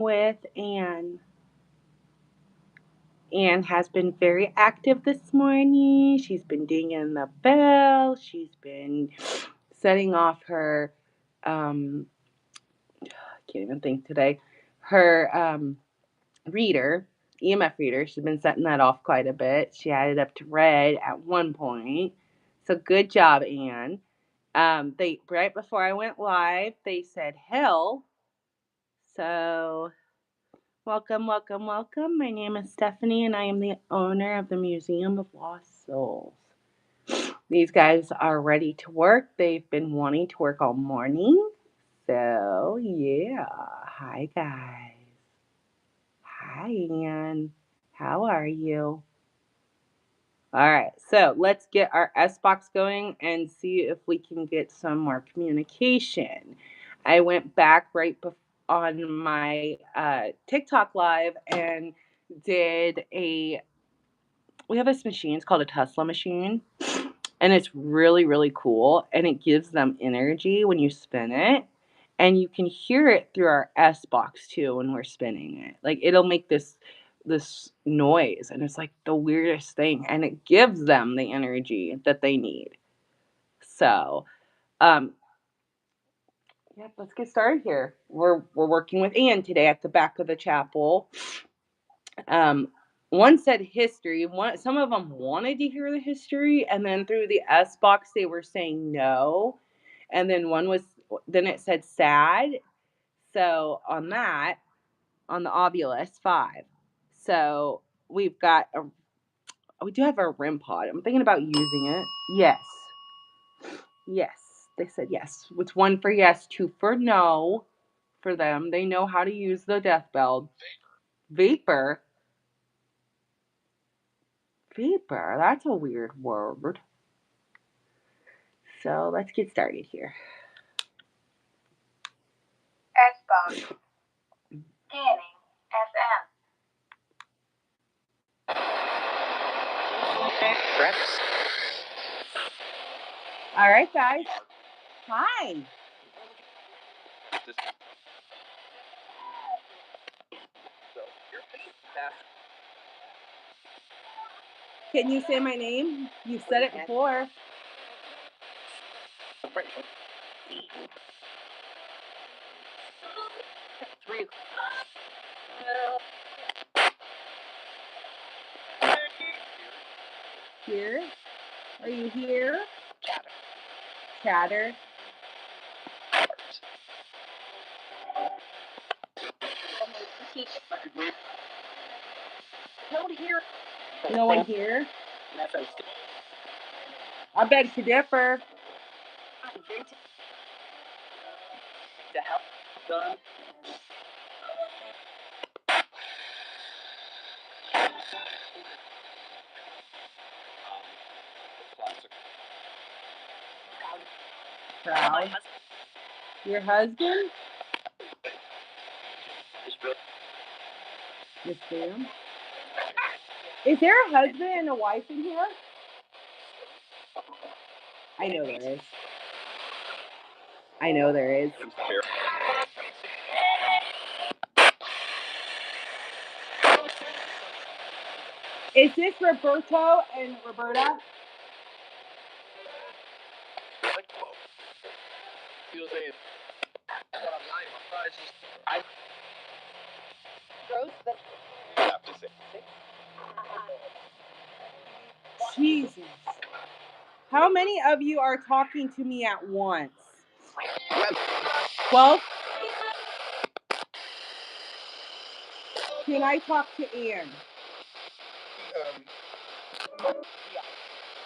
with Anne. Anne has been very active this morning. She's been dinging the bell. She's been setting off her, I can't even think today, her reader, EMF reader. She's been setting that off quite a bit. She had it up to red at one point. So good job, Anne. They right before I went live, they said hell. So welcome, welcome, welcome. My name is Stephanie, and I am the owner of the Museum of Lost Souls. These guys are ready to work. They've been wanting to work all morning. So, yeah. Hi, guys. Hi, Ann. How are you? All right. So, let's get our S box going and see if we can get some more communication. I went back on my TikTok live and did we have this machine. It's called a Tesla machine. And it's really, really cool. And it gives them energy when you spin it. And you can hear it through our S box too when we're spinning it. Like it'll make this noise and it's like the weirdest thing. And it gives them the energy that they need. So um yeah, let's get started here. We're working with Anne today at the back of the chapel. Um, one said history. Some of them wanted to hear the history, and then through the S box they were saying no. And then it said sad. So on the Obulus 5. So we do have our REM pod. I'm thinking about using it. Yes. Yes. They said yes. It's one for yes, two for no for them. They know how to use the death bell. Vapor. Vapor. That's a weird word. So let's get started here. S-box. Scanning FM. All right, guys. Hi. Can you say my name? You've said it before. Here? Are you here? Chatter. No one here? I beg to differ. Proud. Your husband? Yes, ma'am. Is there a husband and a wife in here? I know there is. I know there is. Is this Roberto and Roberta? Jesus. How many of you are talking to me at once? 12? Can I talk to Ann?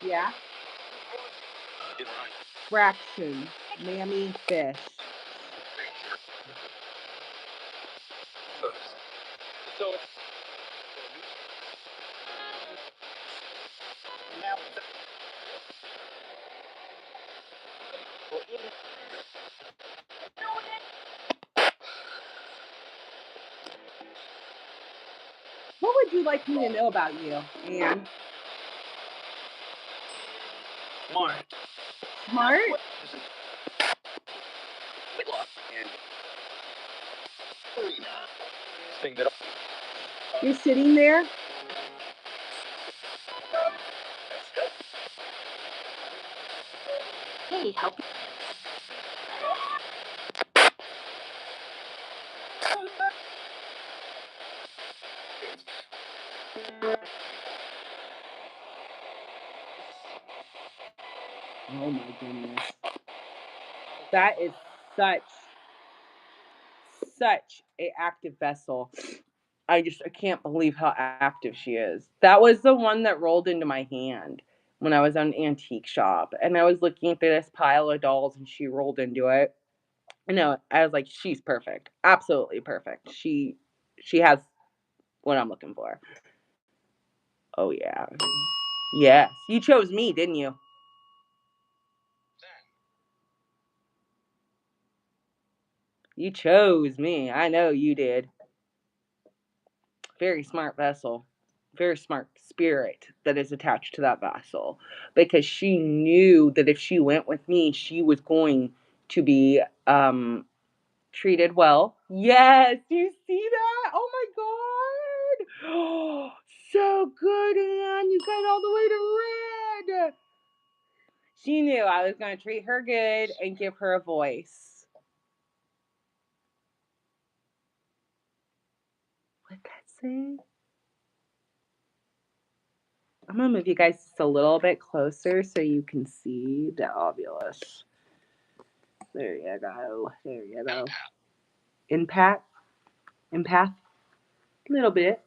Yeah? Fraction. Mammy fish. What would you like me to know about you, Ann? Smart? You're sitting there? Hey, help me. Oh my goodness. That is such a active vessel. I can't believe how active she is. That was the one that rolled into my hand when I was on an antique shop and I was looking through this pile of dolls and she rolled into it. No, I was like, she's perfect. Absolutely perfect. She has what I'm looking for. Oh yeah. Yes. You chose me, didn't you? You chose me. I know you did. Very smart vessel. Very smart spirit that is attached to that vessel. Because she knew that if she went with me, she was going to be treated well. Yes, you see that? Oh my god. So good, Anne. You got all the way to red. She knew I was going to treat her good and give her a voice. What'd that say? I'm going to move you guys just a little bit closer so you can see the ovulus. There you go. There you go. Empath? Empath? A little bit.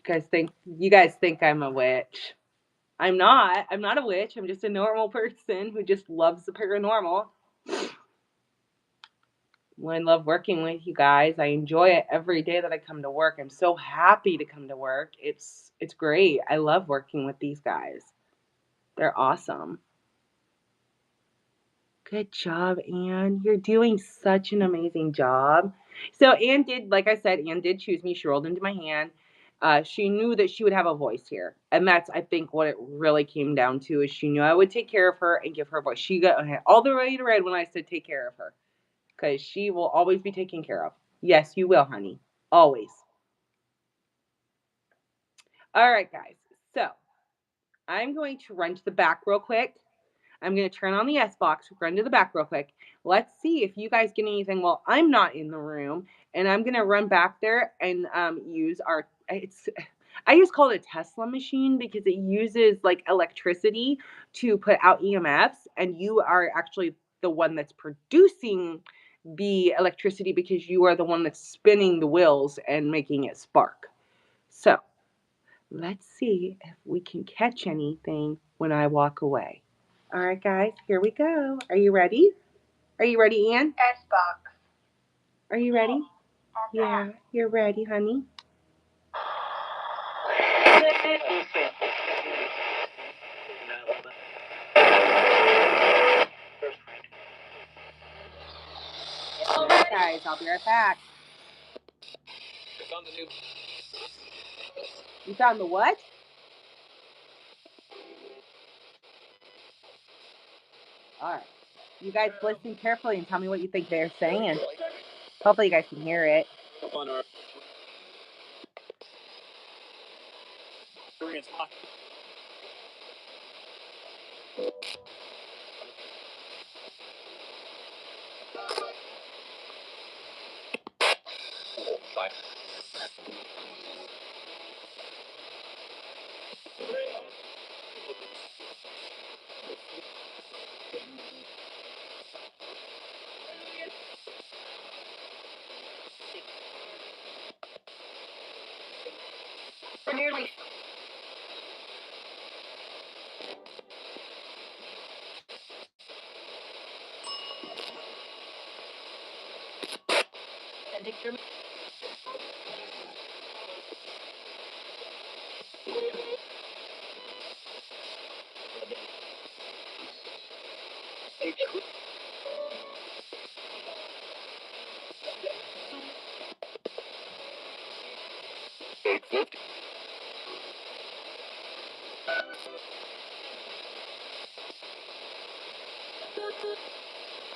You guys think I'm a witch. I'm not. I'm not a witch. I'm just a normal person who just loves the paranormal. Well, I love working with you guys. I enjoy it every day that I come to work. I'm so happy to come to work. It's great. I love working with these guys. They're awesome. Good job, Anne. You're doing such an amazing job. So Anne did, like I said, Anne did choose me. She rolled into my hand. She knew that she would have a voice here, and that's I think what it really came down to is she knew I would take care of her and give her a voice. She got all the way to red when I said take care of her, because she will always be taken care of. Yes, you will, honey. Always. All right, guys. So I'm going to run to the back real quick. I'm going to turn on the S box, run to the back real quick. Let's see if you guys get anything while I'm not in the room. And I'm going to run back there and use I just call it a Tesla machine because it uses like electricity to put out EMFs. And you are actually the one that's producing the electricity because you are the one that's spinning the wheels and making it spark. So let's see if we can catch anything when I walk away. All right, guys, here we go. Are you ready? Are you ready, Anne? S-box. Are you ready? Yeah, you're ready, honey. All right, guys, I'll be right back. You found the what? All right. You guys listen carefully and tell me what you think they're saying. Hopefully you guys can hear it. We're nearly.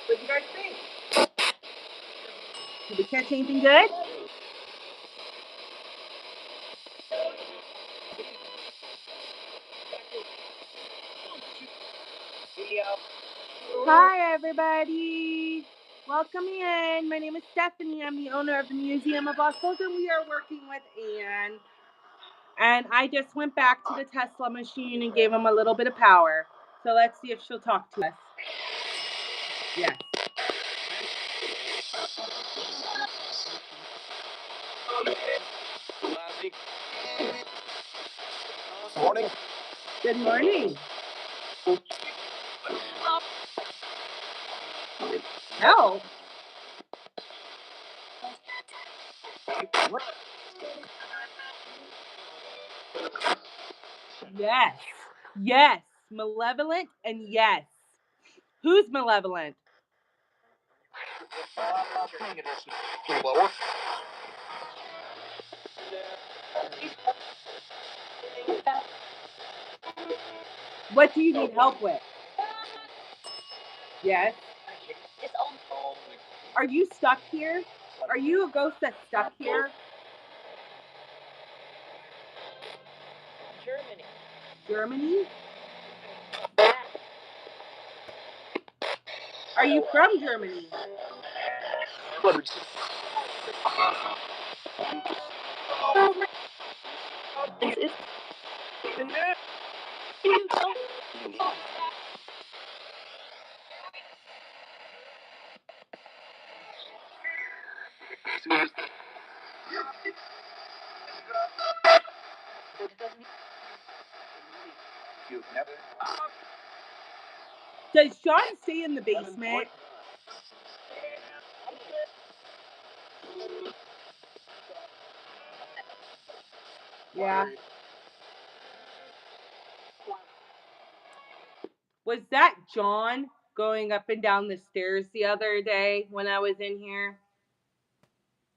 What do you guys think? Did we catch anything good? Hi, everybody. Welcome in. My name is Stephanie. I'm the owner of the Museum of Fossils, and we are working with Anne. And I just went back to the Tesla machine and gave him a little bit of power. So let's see if she'll talk to us. Yes. Morning. Good morning. Help. Yes. Yes. Malevolent and yes. Who's malevolent? Lower. What do you need help with? Yes. Are you stuck here? Are you a ghost that's stuck here? Germany? Are you from Germany? Does Sean stay in the basement? Yeah. Was that John going up and down the stairs the other day when I was in here?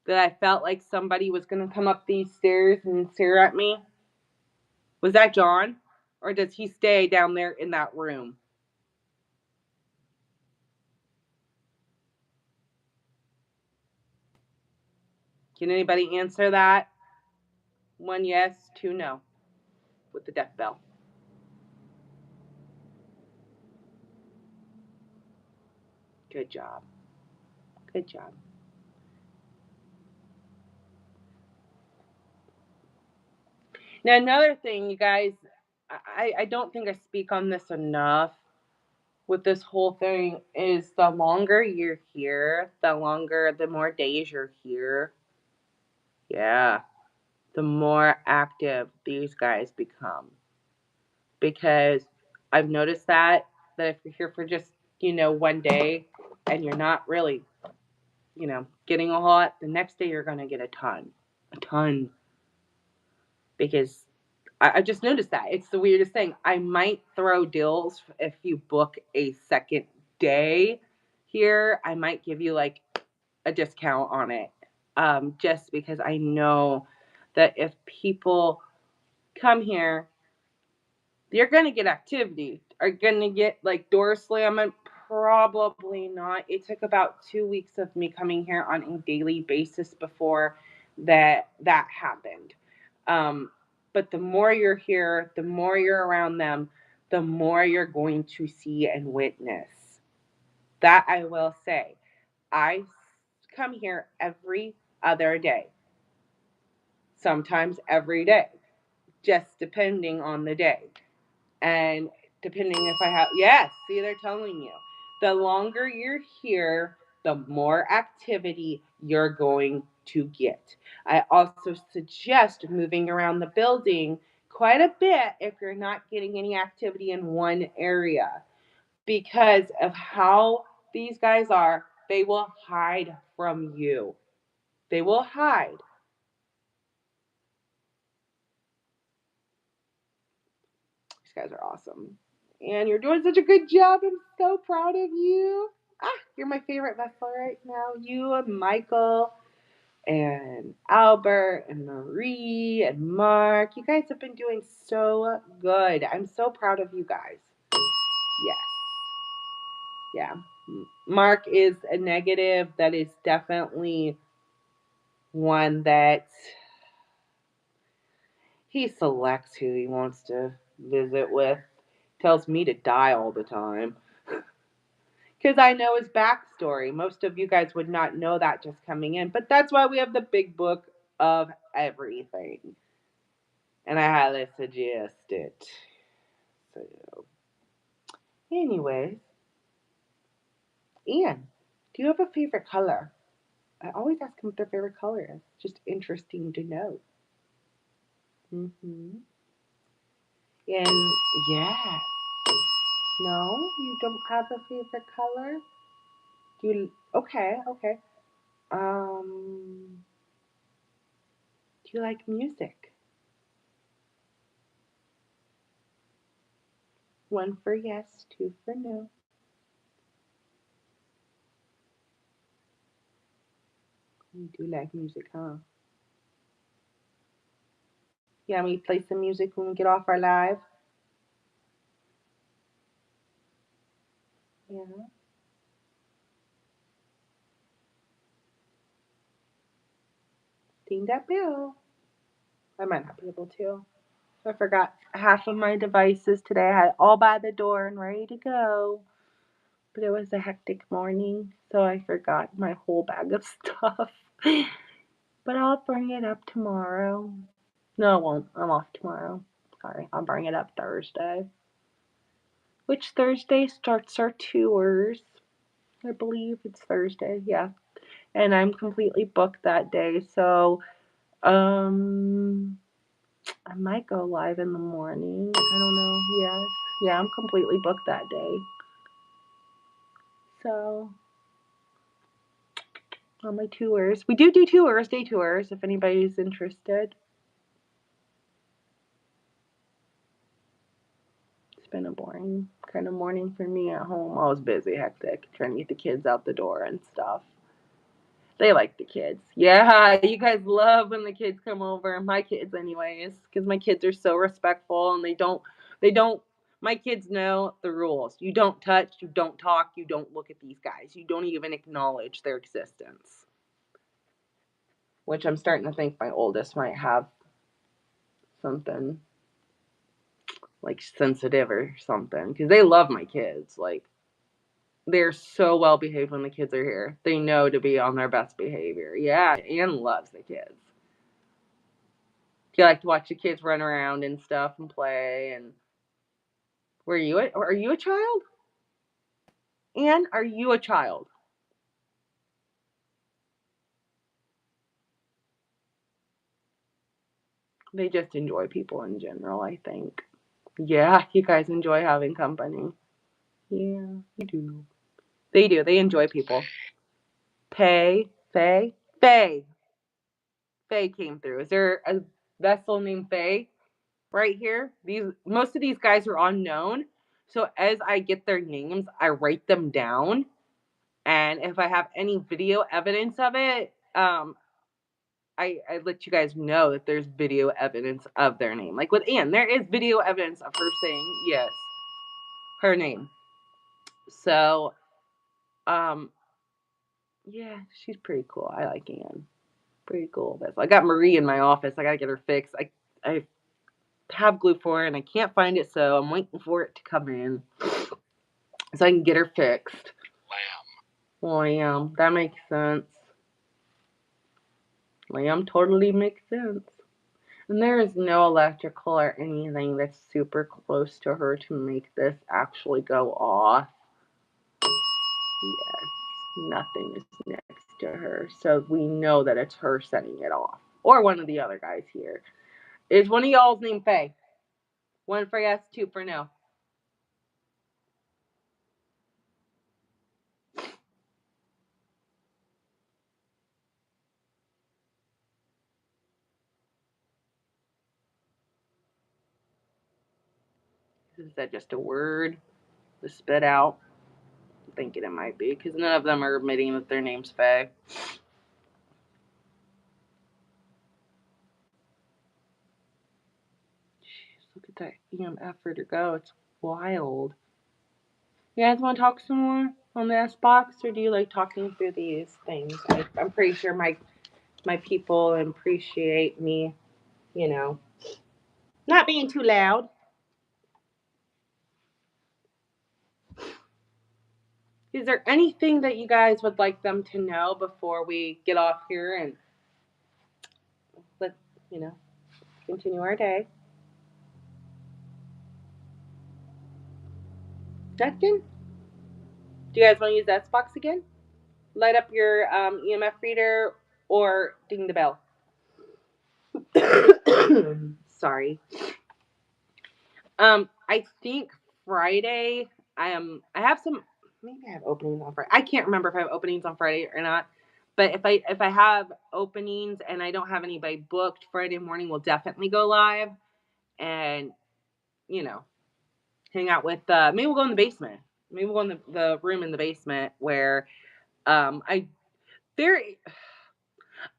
That I felt like somebody was going to come up these stairs and stare at me? Was that John? Or does he stay down there in that room? Can anybody answer that? 1 yes, 2 no. With the death bell. Good job. Good job. Now, another thing, you guys, I don't think I speak on this enough with this whole thing is the longer you're here, the more days you're here, yeah, the more active these guys become. Because I've noticed that if you're here for just, 1 day and you're not really, getting a lot, the next day you're going to get a ton. A ton. Because I just noticed that. It's the weirdest thing. I might throw deals if you book a second day here. I might give you like a discount on it. Just because I know that if people come here, you're going to get activity. Are going to get like door slamming? Probably not. It took about 2 weeks of me coming here on a daily basis before that happened. Um, but the more you're here, the more you're around them, the more you're going to see and witness. That I will say. I come here every other day, sometimes every day, just depending on the day. And depending if I have, yes, see, they're telling you. The longer you're here, the more activity you're going to get. I also suggest moving around the building quite a bit if you're not getting any activity in one area because of how these guys are. They will hide from you. They will hide. These guys are awesome. And you're doing such a good job. I'm so proud of you. You're my favorite vessel right now. You and Michael and Albert and Marie and Mark. You guys have been doing so good. I'm so proud of you guys. Yes. Yeah. Mark is a negative. That is definitely one that he selects who he wants to visit with. Tells me to die all the time. Because I know his backstory. Most of you guys would not know that just coming in. But that's why we have the big book of everything. And I highly suggest it. So, anyways, Ian, do you have a favorite color? I always ask them what their favorite color is. Just interesting to know. Mm-hmm. And yes. No, you don't have a favorite color? Do you okay, okay. Do you like music? One for yes, two for no. You do like music, huh? Yeah, we play some music when we get off our live. Yeah. Ding that bell. I might not be able to. I forgot half of my devices today. I had it all by the door and ready to go. But it was a hectic morning, so I forgot my whole bag of stuff. But I'll bring it up tomorrow. No, I won't. I'm off tomorrow. Sorry, I'll bring it up Thursday. Which Thursday starts our tours. I believe it's Thursday, yeah. And I'm completely booked that day, so I might go live in the morning. I don't know. Yes. Yeah, I'm completely booked that day. So on my tours. We do tours, day tours, if anybody's interested. It's been a boring kind of morning for me at home. I was busy, hectic, trying to get the kids out the door and stuff. They like the kids. Yeah, you guys love when the kids come over. My kids, anyways, because my kids are so respectful and they don't. My kids know the rules. You don't touch, you don't talk, you don't look at these guys. You don't even acknowledge their existence. Which I'm starting to think my oldest might have something like sensitive or something because they love my kids. Like they're so well behaved when the kids are here. They know to be on their best behavior. Yeah, Anne loves the kids. You like to watch the kids run around and stuff and play. And are you a child? Anne, are you a child? They just enjoy people in general, I think. Yeah, you guys enjoy having company. Yeah, you do. They do. They enjoy people. Faye. Faye came through. Is there a vessel named Faye right here? These most of these guys are unknown. So as I get their names, I write them down. And if I have any video evidence of it, I let you guys know that there's video evidence of their name. Like with Anne, there is video evidence of her saying yes, her name. So, um, yeah, she's pretty cool. I like Anne. Pretty cool. I got Marie in my office. I gotta get her fixed. I have glue for her and I can't find it, so I'm waiting for it to come in so I can get her fixed. Lamb. That makes sense. Lamb totally makes sense. And there is no electrical or anything that's super close to her to make this actually go off. Yes, nothing is next to her. So we know that it's her setting it off. Or one of the other guys here. Is one of y'all's named Faye? One for yes, two for no. Is that just a word to spit out? I'm thinking it might be, because none of them are admitting that their name's Faye. Jeez, look at that EMF for her to go. It's wild. You guys want to talk some more? on the S box, or do you like talking through these things? I'm pretty sure my people appreciate me, you know, not being too loud. Is there anything that you guys would like them to know before we get off here and let you know continue our day? Nothing. Do you guys want to use that box again? Light up your EMF reader or ding the bell. Sorry. I think Friday. I have some. Maybe I have openings on Friday. I can't remember if I have openings on Friday or not. But if I have openings and I don't have anybody booked, Friday morning we'll definitely go live and you know hang out with. Maybe we'll go in the basement. Maybe we'll go in the room in the basement where I there.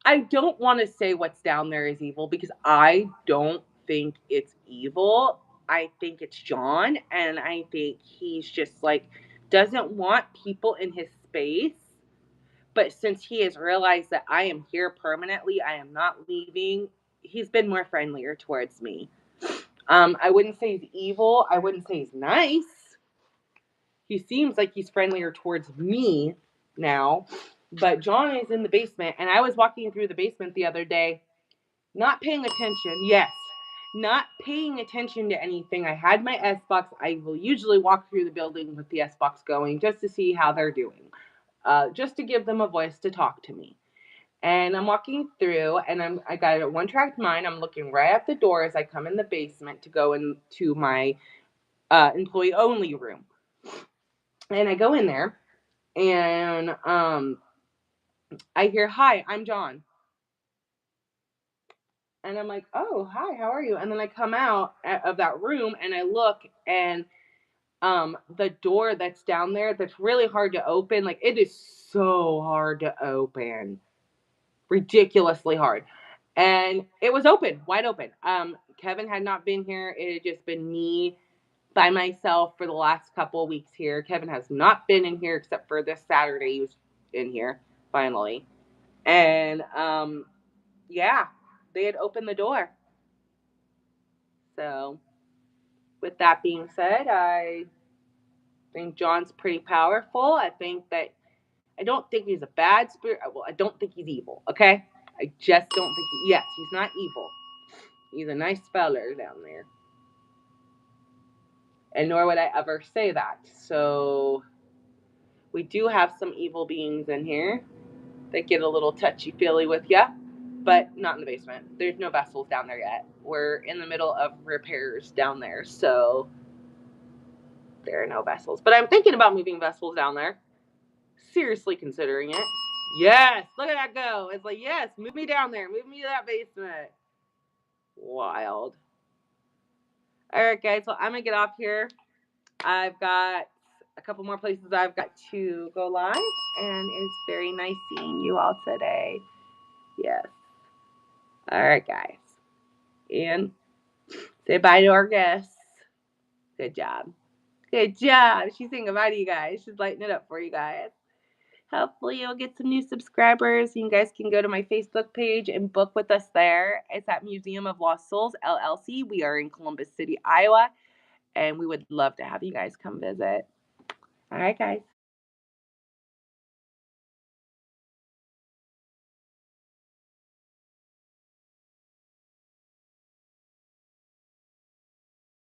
I don't want to say what's down there is evil because I don't think it's evil. I think it's John, and I think he's just like doesn't want people in his space. But since he has realized that I am here permanently, I am not leaving, he's been more friendlier towards me. I wouldn't say he's evil. I wouldn't say he's nice. He seems like he's friendlier towards me now. But John is in the basement, and I was walking through the basement the other day not paying attention. Yes. Not paying attention to anything. I had my S box. I will usually walk through the building with the S box going just to see how they're doing, just to give them a voice to talk to me. And I'm walking through, and I got a one-track mind. I'm looking right at the door as I come in the basement to go into my employee-only room. And I go in there, and I hear, "Hi, I'm John." And I'm like, "Oh, hi, how are you?" And then I come out of that room and I look, and the door that's down there that's really hard to open, like it is so hard to open. Ridiculously hard. And it was open, wide open. Kevin had not been here. It had just been me by myself for the last couple of weeks here. Kevin has not been in here except for this Saturday he was in here finally. And yeah, they had opened the door. So with that being said, I think John's pretty powerful. I don't think he's a bad spirit. Well, I don't think he's evil. Okay, I just don't think yes, he's not evil. He's a nice feller down there, and nor would I ever say that. So we do have some evil beings in here that get a little touchy feely with you, but not in the basement. There's no vessels down there yet. We're in the middle of repairs down there, so there are no vessels. But I'm thinking about moving vessels down there. Seriously considering it. Yes, look at that go. It's like, yes, move me down there. Move me to that basement. Wild. All right, guys. Well, I'm going to get off here. I've got a couple more places I've got to go live, and it's very nice seeing you all today. Yes. All right, guys. And say bye to our guests. Good job. Good job. She's saying goodbye to you guys. She's lighting it up for you guys. Hopefully, you'll get some new subscribers. You guys can go to my Facebook page and book with us there. It's at Museum of Lost Souls, LLC. We are in Columbus City, Iowa, and we would love to have you guys come visit. All right, guys.